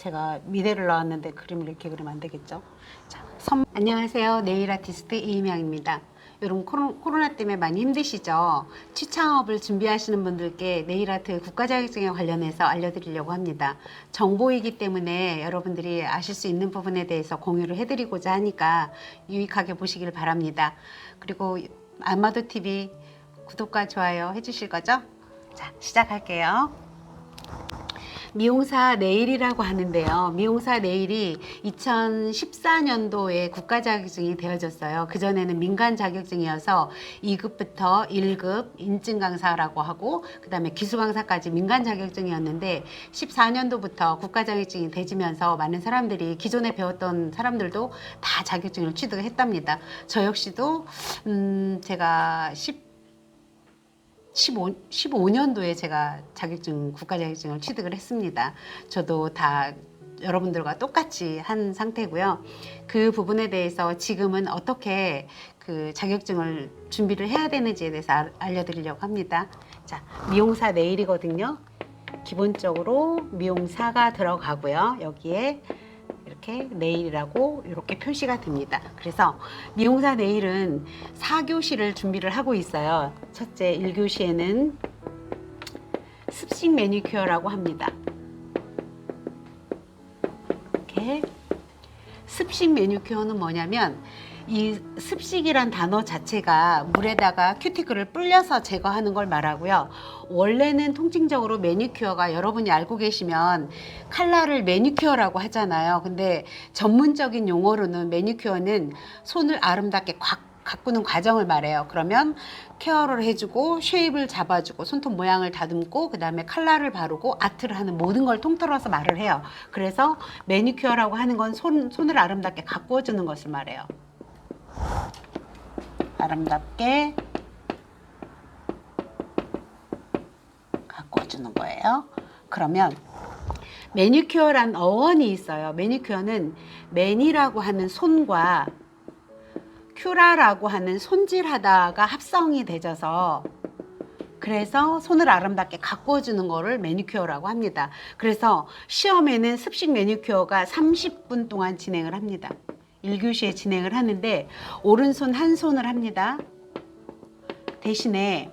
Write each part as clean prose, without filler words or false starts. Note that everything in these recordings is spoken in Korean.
제가 미대를 나왔는데 그림을 이렇게 그리면 안 되겠죠. 자, 안녕하세요. 네일 아티스트 이희명입니다. 여러분 코로나 때문에 많이 힘드시죠? 취창업을 준비하시는 분들께 네일 아트 국가자격증에 관련해서 알려드리려고 합니다. 정보이기 때문에 여러분들이 아실 수 있는 부분에 대해서 공유를 해드리고자 하니까 유익하게 보시길 바랍니다. 그리고 아마도 TV 구독과 좋아요 해주실 거죠? 자, 시작할게요. 미용사 네일이라고 하는데요. 미용사 네일이 2014년도에 국가 자격증이 되어졌어요. 그전에는 민간 자격증이어서 2급부터 1급 인증 강사라고 하고 그 다음에 기술 강사까지 민간 자격증이었는데 14년도부터 국가 자격증이 되지면서 많은 사람들이 기존에 배웠던 사람들도 다 자격증을 취득했답니다. 저 역시도 제가 15년도에 제가 국가 자격증을 취득을 했습니다. 저도 다 여러분들과 똑같이 한 상태고요. 그 부분에 대해서 지금은 어떻게 그 자격증을 준비를 해야 되는지에 대해서 알려드리려고 합니다. 자, 미용사 네일이거든요. 기본적으로 미용사가 들어가고요. 여기에 이렇게 네일이라고 이렇게 표시가 됩니다. 그래서 미용사 네일은 4교시를 준비를 하고 있어요. 첫째 1교시에는 습식 매니큐어라고 합니다. 이렇게 습식 매니큐어는 뭐냐면 이 습식이란 단어 자체가 물에다가 큐티클을 불려서 제거하는 걸 말하고요. 원래는 통칭적으로 매니큐어가 여러분이 알고 계시면 칼라를 매니큐어라고 하잖아요. 근데 전문적인 용어로는 매니큐어는 손을 아름답게 가꾸는 과정을 말해요. 그러면 케어를 해주고 쉐입을 잡아주고 손톱 모양을 다듬고 그 다음에 칼라를 바르고 아트를 하는 모든 걸 통틀어서 말을 해요. 그래서 매니큐어라고 하는 건 손을 아름답게 가꾸어주는 것을 말해요. 아름답게 가꿔주는 거예요. 그러면 매니큐어란 어원이 있어요. 매니큐어는 매니라고 하는 손과 큐라라고 하는 손질하다가 합성이 되져서 그래서 손을 아름답게 가꿔주는 거를 매니큐어라고 합니다. 그래서 시험에는 습식 매니큐어가 30분 동안 진행을 합니다. 1교시에 진행을 하는데 오른손 한 손을 합니다. 대신에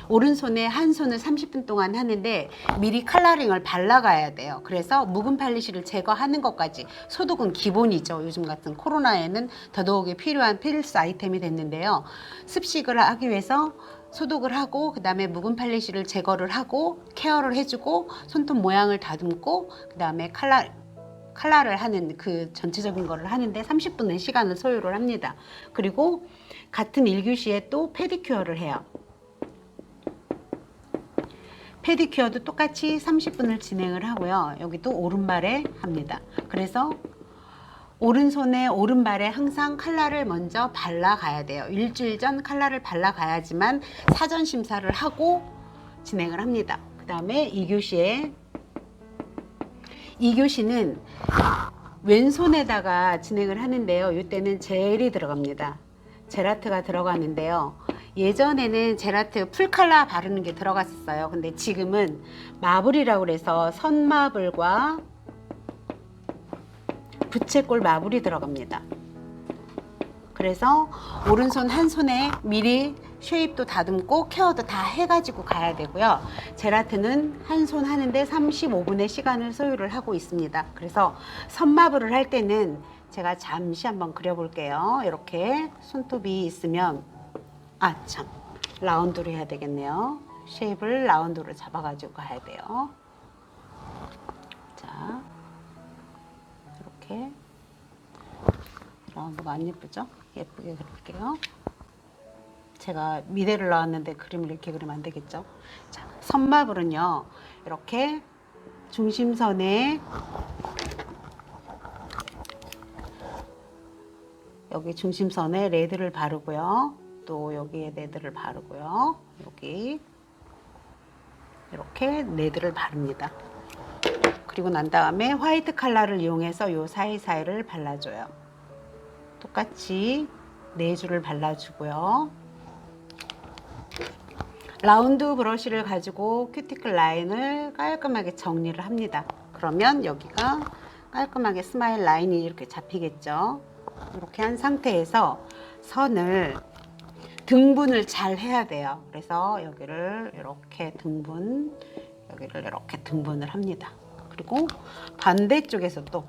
오른손에 한 손을 30분 동안 하는데 미리 컬러링을 발라가야 돼요. 그래서 묵은 팔리시를 제거하는 것까지 소독은 기본이죠. 요즘 같은 코로나에는 더더욱이 필요한 필수 아이템이 됐는데요. 습식을 하기 위해서 소독을 하고 그 다음에 묵은 팔리시를 제거를 하고 케어를 해주고 손톱 모양을 다듬고 그 다음에 칼라를 하는 그 전체적인 거를 하는데 30분의 시간을 소요를 합니다. 그리고 같은 1교시에 또 페디큐어를 해요. 페디큐어도 똑같이 30분을 진행을 하고요. 여기도 오른발에 합니다. 그래서 오른손에 오른발에 항상 칼라를 먼저 발라 가야 돼요. 일주일 전 칼라를 발라 가야지만 사전 심사를 하고 진행을 합니다. 그 다음에 2교시는 왼손에다가 진행을 하는데요. 이때는 젤이 들어갑니다. 젤아트가 들어가는데요. 예전에는 젤아트 풀칼라 바르는 게 들어갔었어요. 근데 지금은 마블이라고 해서 선마블과 부채꼴 마블이 들어갑니다. 그래서 오른손 한 손에 미리 쉐입도 다듬고 케어도 다 해가지고 가야 되고요. 젤아트는 한 손 하는데 35분의 시간을 소요를 하고 있습니다. 그래서 선마블을 할 때는 제가 잠시 한번 그려볼게요. 이렇게 손톱이 있으면 라운드로 해야 되겠네요. 쉐입을 라운드로 잡아가지고 가야 돼요. 자, 이렇게 라운드가 안 예쁘죠? 예쁘게 그릴게요. 제가 미대를 나왔는데 그림을 이렇게 그리면 안 되겠죠? 자, 선마블은요, 이렇게 중심선에 여기 중심선에 레드를 바르고요. 또 여기에 레드를 바르고요. 여기 이렇게 레드를 바릅니다. 그리고 난 다음에 화이트 컬러를 이용해서 이 사이사이를 발라줘요. 똑같이 4줄을 발라주고요. 라운드 브러쉬를 가지고 큐티클 라인을 깔끔하게 정리를 합니다. 그러면 여기가 깔끔하게 스마일 라인이 이렇게 잡히겠죠. 이렇게 한 상태에서 선을 등분을 잘 해야 돼요. 그래서 여기를 이렇게 등분, 여기를 이렇게 등분을 합니다. 그리고 반대쪽에서 또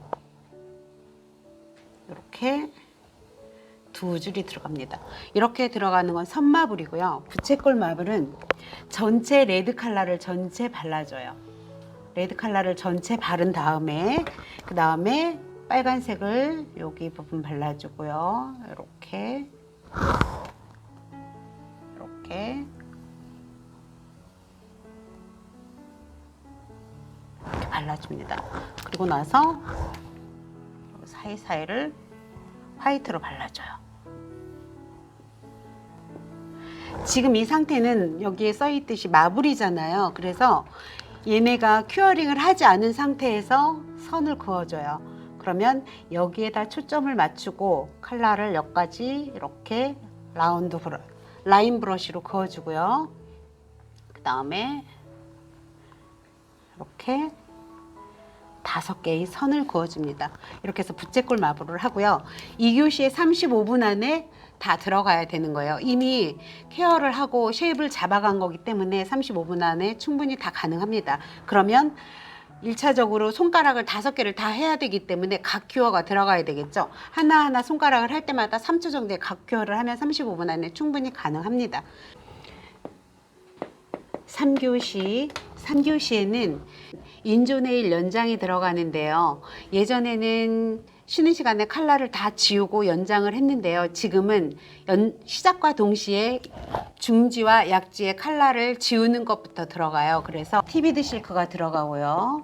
이렇게 두 줄이 들어갑니다. 이렇게 들어가는 건 선마블이고요. 부채꼴 마블은 전체 레드 컬러를 전체 발라줘요. 레드 컬러를 전체 바른 다음에 그 다음에 빨간색을 여기 부분 발라주고요. 이렇게 발라줍니다. 그리고 나서 사이사이를 화이트로 발라줘요. 지금 이 상태는 여기에 써있듯이 마블이잖아요. 그래서 얘네가 큐어링을 하지 않은 상태에서 선을 그어줘요. 그러면 여기에다 초점을 맞추고 컬러를 여기까지 이렇게 라인 브러쉬로 그어주고요. 그 다음에 이렇게 5개의 선을 그어줍니다. 이렇게 해서 부채꼴 마블을 하고요. 2교시에 35분 안에 다 들어가야 되는 거예요. 이미 케어를 하고 쉐입을 잡아간 거기 때문에 35분 안에 충분히 다 가능합니다. 그러면 1차적으로 손가락을 5개를 다 해야 되기 때문에 각 큐어가 들어가야 되겠죠. 하나하나 손가락을 할 때마다 3초 정도의 각 큐어를 하면 35분 안에 충분히 가능합니다. 3교시에는 인조네일 연장이 들어가는데요. 예전에는 쉬는 시간에 컬러를 다 지우고 연장을 했는데요. 지금은 시작과 동시에 중지와 약지의 컬러를 지우는 것부터 들어가요. 그래서 티비드 실크가 들어가고요.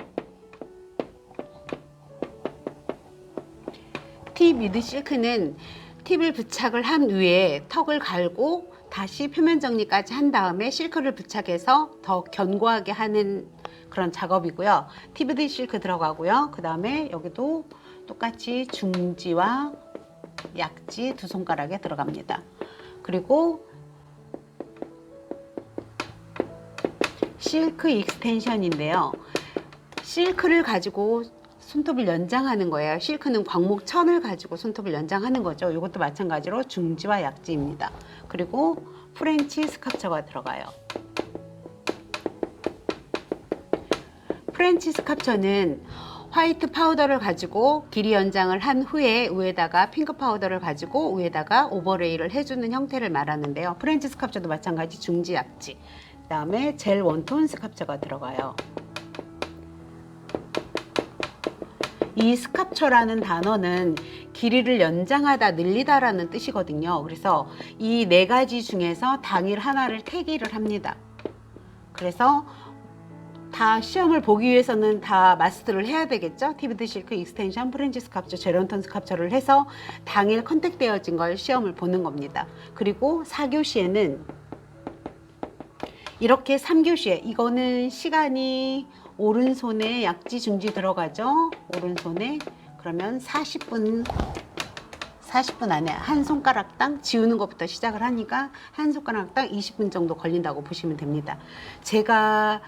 티비드 실크는 팁을 부착을 한 후에 턱을 갈고 다시 표면 정리까지 한 다음에 실크를 부착해서 더 견고하게 하는 그런 작업이고요. 티비드 실크 들어가고요. 그 다음에 여기도 똑같이 중지와 약지 2손가락에 들어갑니다. 그리고 실크 익스텐션인데요. 실크를 가지고 손톱을 연장하는 거예요. 실크는 광목 천을 가지고 손톱을 연장하는 거죠. 이것도 마찬가지로 중지와 약지입니다. 그리고 프렌치 스캅처가 들어가요. 프렌치 스캅처는 화이트 파우더를 가지고 길이 연장을 한 후에 위에다가 핑크 파우더를 가지고 위에다가 오버레이를 해주는 형태를 말하는데요. 프렌치 스캅처도 마찬가지 중지 약지. 그 다음에 젤 원톤 스캅처가 들어가요. 이 스캅처라는 단어는 길이를 연장하다, 늘리다라는 뜻이거든요. 그래서 이 4가지 중에서 당일 하나를 택일을 합니다. 그래서 다 시험을 보기 위해서는 다 마스터를 해야 되겠죠. 티비드 실크, 익스텐션, 프렌치 스캅처, 젤원톤 스캅처를 해서 당일 컨택되어진 걸 시험을 보는 겁니다. 그리고 4교시에는 이렇게 3교시에 이거는 시간이 오른손에 약지 중지 들어가죠. 오른손에 그러면 40분 안에 한 손가락당 지우는 것부터 시작을 하니까 한 손가락당 20분 정도 걸린다고 보시면 됩니다. 제가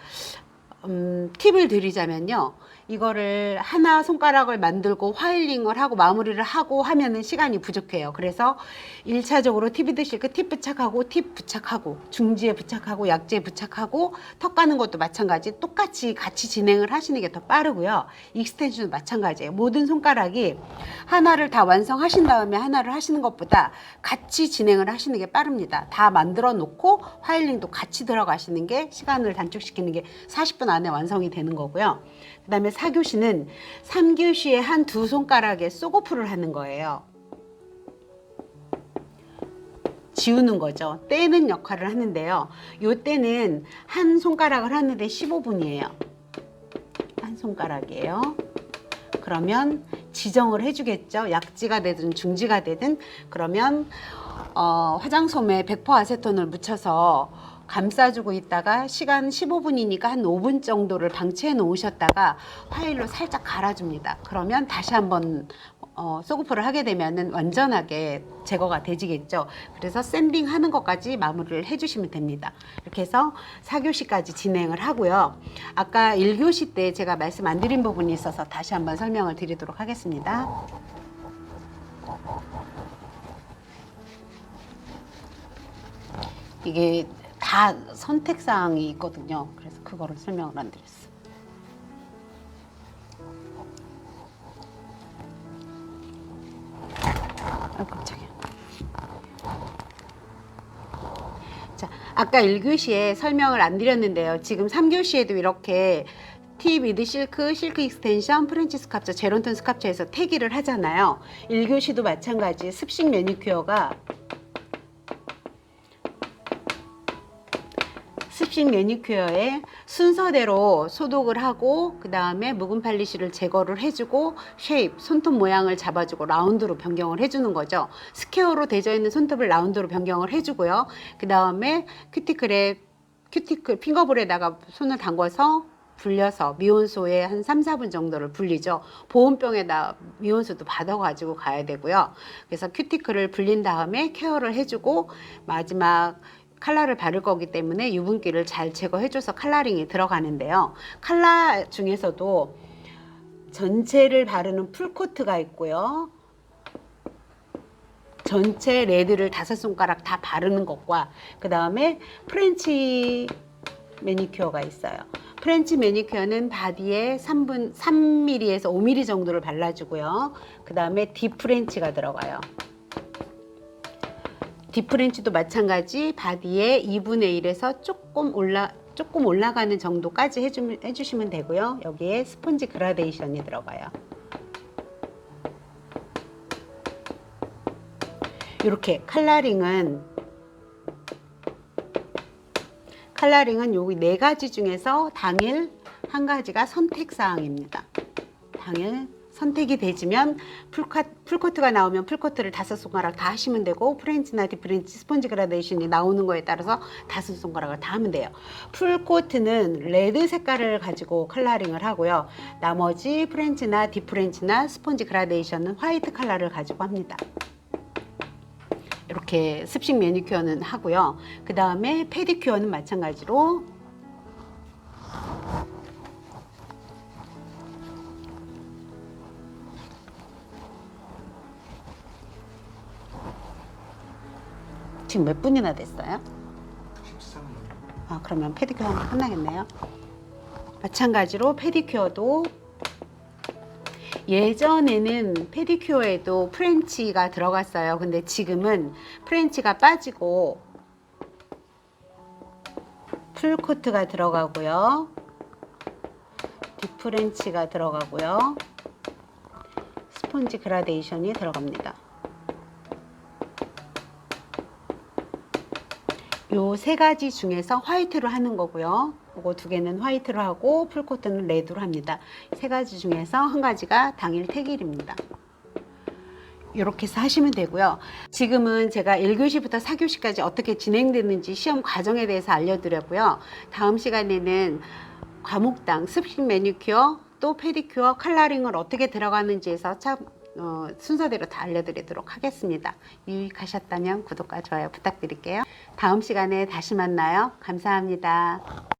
팁을 드리자면요. 이거를 하나 손가락을 만들고 화일링을 하고 마무리를 하고 하면은 시간이 부족해요. 그래서 1차적으로 티비드 실크 팁 부착하고 팁 부착하고 중지에 부착하고 약지에 부착하고 턱 가는 것도 마찬가지 똑같이 같이 진행을 하시는 게 더 빠르고요. 익스텐션도 마찬가지예요. 모든 손가락이 하나를 다 완성하신 다음에 하나를 하시는 것보다 같이 진행을 하시는 게 빠릅니다. 다 만들어 놓고 화일링도 같이 들어가시는 게 시간을 단축시키는 게 40분 안에 완성이 되는 거고요. 그 다음에 4교시는 3교시에 한 2손가락에 쏘고프를 하는 거예요. 지우는 거죠. 떼는 역할을 하는데요. 요 때는 한 손가락을 하는데 15분이에요. 한 손가락이에요. 그러면 지정을 해주겠죠. 약지가 되든 중지가 되든. 그러면 화장솜에 100% 아세톤을 묻혀서 감싸주고 있다가 시간 15분이니까 한 5분 정도를 방치해 놓으셨다가 파일로 살짝 갈아줍니다. 그러면 다시 한번 소구프를 하게 되면은 완전하게 제거가 되지겠죠. 그래서 샌딩 하는 것까지 마무리를 해주시면 됩니다. 이렇게 해서 4교시까지 진행을 하고요. 아까 1교시 때 제가 말씀 안 드린 부분이 있어서 다시 한번 설명을 드리도록 하겠습니다. 이게 다 선택사항이 있거든요. 그래서 그거를 설명을 안 드렸어요. 아, 깜짝이야. 자, 아까 1교시에 설명을 안 드렸는데요. 지금 3교시에도 이렇게 티 미드 실크, 실크 익스텐션, 프렌치 스캅처, 제론턴 스캅처에서 태기를 하잖아요. 1교시도 마찬가지 습식 매니큐어가 습식 매니큐어에 순서대로 소독을 하고 그 다음에 묵은 팔리시를 제거를 해주고 쉐입, 손톱 모양을 잡아주고 라운드로 변경을 해주는 거죠. 스퀘어로 되어 있는 손톱을 라운드로 변경을 해주고요. 그 다음에 큐티클 핑거볼에다가 손을 담궈서 불려서 미온수에 한 3, 4분 정도를 불리죠. 보온병에다 미온수도 받아가지고 가야 되고요. 그래서 큐티클을 불린 다음에 케어를 해주고 마지막 칼라를 바를 거기 때문에 유분기를 잘 제거해줘서 칼라링이 들어가는데요. 칼라 중에서도 전체를 바르는 풀코트가 있고요. 전체 레드를 5손가락 다 바르는 것과 그 다음에 프렌치 매니큐어가 있어요. 프렌치 매니큐어는 바디에 3mm에서 5mm 정도를 발라주고요. 그 다음에 딥 프렌치가 들어가요. 딥프렌치도 마찬가지 바디에 2분의 1에서 조금 올라가는 정도까지 해주시면 되고요. 여기에 스펀지 그라데이션이 들어가요. 이렇게 칼라링은 여기 4가지 중에서 당일 한 가지가 선택사항입니다. 당일 선택이 되지면 풀코트가 나오면 풀코트를 5손가락 다 하시면 되고 프렌치나 딥프렌치, 스펀지 그라데이션이 나오는 거에 따라서 5손가락을 다 하면 돼요. 풀코트는 레드 색깔을 가지고 컬러링을 하고요. 나머지 프렌치나 딥프렌치나 스펀지 그라데이션은 화이트 컬러를 가지고 합니다. 이렇게 습식 매니큐어는 하고요. 그 다음에 페디큐어는 마찬가지로 지금 몇 분이나 됐어요? 13분. 그러면 페디큐어 하면 끝나겠네요. 마찬가지로 페디큐어도 예전에는 페디큐어에도 프렌치가 들어갔어요. 근데 지금은 프렌치가 빠지고 풀코트가 들어가고요. 딥프렌치가 들어가고요. 스펀지 그라데이션이 들어갑니다. 요 3가지 중에서 화이트로 하는 거고요. 이거 2개는 화이트로 하고 풀코트는 레드로 합니다. 3가지 중에서 한 가지가 당일 택일입니다. 이렇게 해서 하시면 되고요. 지금은 제가 1교시부터 4교시까지 어떻게 진행되는지 시험 과정에 대해서 알려드렸고요. 다음 시간에는 과목당 습식 매니큐어 또 페디큐어 컬러링을 어떻게 들어가는지에서 순서대로 다 알려드리도록 하겠습니다. 유익하셨다면 구독과 좋아요 부탁드릴게요. 다음 시간에 다시 만나요. 감사합니다.